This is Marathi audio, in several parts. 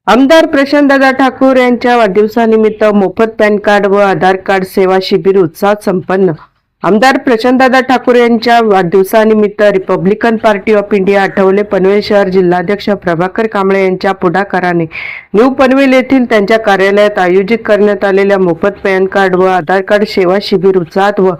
आमदार प्रशांतदादा ठाकूर यांच्या वाढदिवसानिमित्त मोफत पॅन कार्ड व आधार कार्ड सेवा शिबिर उत्साहात संपन्न। आमदार प्रशांतदादा ठाकूर यांच्या वाढदिवसानिमित्त Republican party of India Athawale Panvel शहर जिल्हाध्यक्ष प्रभाकर कांबळे यांच्या पुढाकाराने न्यू पनवेल येथील त्यांच्या कार्यालयात आयोजित करण्यात आलेल्या मोफत पॅन कार्ड व आधार कार्ड सेवा शिबिर उत्साहात व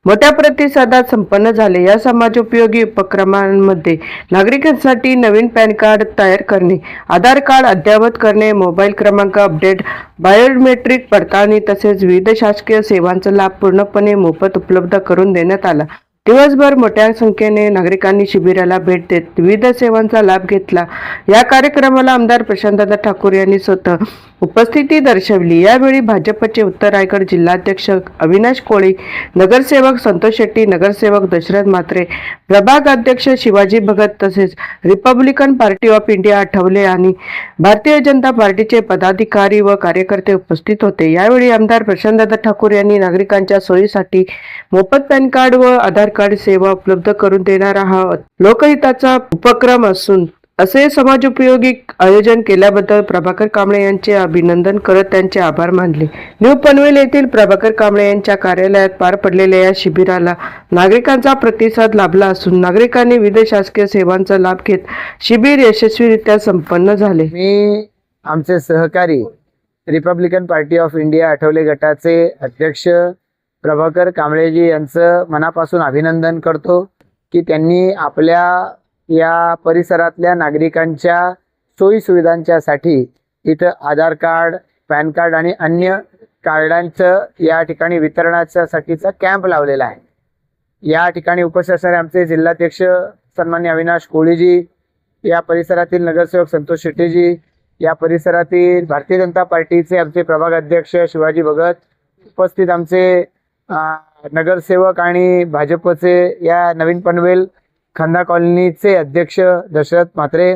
मोठ्या प्रतिसादात संपन्न झाले। या समाजोपयोगी उपक्रमांमध्ये नागरिकांसाठी नवीन पॅन कार्ड तयार करणे, आधार कार्ड अद्ययावत करणे, मोबाईल क्रमांक अपडेट, बायोमेट्रिक पडताळणी तसेच विविध शासकीय सेवांचा लाभ पूर्णपणे मोफत उपलब्ध करून देण्यात आला। दिवसभर मोठ्या संख्येने नागरिकांनी शिबिराला भेट देत विविध सेवांचा लाभ घेतला। या कार्यक्रमाला आमदार प्रशांतदादा ठाकूर यांनी स्वतः उपस्थिती दर्शवली। यावेळी भाजपचे उत्तर रायगड जिल्हाध्यक्ष अविनाश कोळी, नगरसेवक संतोष शेट्टी, नगरसेवक दशरथ म्हात्रे, प्रभाग अध्यक्ष शिवाजी भगत तसेच Republican party of India Athawale आणि भारतीय जनता पार्टीचे पदाधिकारी व कार्यकर्ते उपस्थित होते। यावेळी आमदार प्रशांतदादा ठाकूर यांनी नागरिकांच्या सोयीसाठी मोफत पॅन कार्ड व आधार कार्ड सेवा उपलब्ध करून देणारा हा लोकहिताचा उपक्रम असून असे समाजोपयोगी आयोजन केल्याबद्दल प्रभाकर कांबळे यांचे अभिनंदन करत त्यांचे आभार मानले। न्यू पनवेल येथील प्रभाकर कांबळे यांच्या कार्यालयात पार पडलेल्या या शिबिराला नागरिकांचा प्रतिसाद लाभला असून नागरिकांनी विविध शासकीय सेवांचा लाभ घेत शिबिर यशस्वीरित्या संपन्न झाले। मी आमचे सहकारी Republican party of India Athawale गटाचे अध्यक्ष प्रभाकर कांबळेजी यांचं मनापासून अभिनंदन करतो की त्यांनी आपल्या या परिसरातल्या नागरिकांच्या सोयी सुविधांच्यासाठी इथं आधार कार्ड, पॅन कार्ड आणि अन्य कार्डांचं या ठिकाणी वितरणाच्यासाठीचा कॅम्प लावलेला आहे। या ठिकाणी उपस्थित असणारे आमचे जिल्हाध्यक्ष सन्माननीय अविनाश कोळीजी, या परिसरातील नगरसेवक संतोष शेट्टीजी, या परिसरातील भारतीय जनता पार्टीचे आमचे प्रभाग अध्यक्ष शिवाजी भगत, उपस्थित आमचे नगरसेवक आणि भाजपचे या नवीन पनवेल खंदा कॉलनीचे अध्यक्ष दशरथ म्हात्रे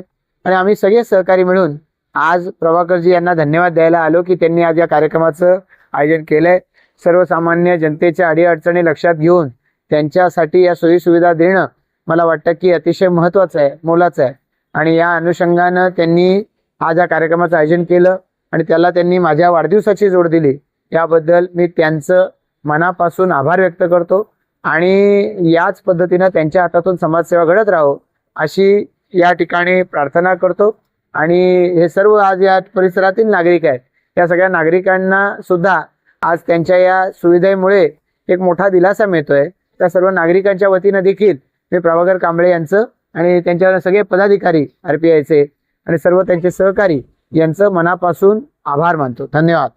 आणि आम्ही सगळे सहकारी मिळून आज प्रभाकरजी यांना धन्यवाद द्यायला आलो की त्यांनी आज या कार्यक्रमाचं आयोजन केलंय। सर्वसामान्य जनतेच्या अडीअडचणी लक्षात घेऊन त्यांच्यासाठी या सोयी सुविधा देणं मला वाटतं की अतिशय महत्त्वाचं आहे, मोलाचं आहे आणि या अनुषंगानं त्यांनी आज या कार्यक्रमाचं आयोजन केलं आणि त्याला त्यांनी माझ्या वाढदिवसाची जोड दिली। याबद्दल मी त्यांचं मनापासून आभार व्यक्त करतो आणि याच पद्धतीनं त्यांच्या हातातून समाजसेवा घडत राहो अशी या ठिकाणी प्रार्थना करतो। आणि हे सर्व आज या परिसरातील नागरिक आहेत, या सगळ्या नागरिकांना सुद्धा आज त्यांच्या या सुविधेमुळे एक मोठा दिलासा मिळतोय। त्या सर्व नागरिकांच्या वतीनं देखील मी प्रभाकर कांबळे यांचं आणि त्यांच्या सगळे पदाधिकारी RPIचे आणि सर्व त्यांचे सहकारी यांचं मनापासून आभार मानतो। धन्यवाद।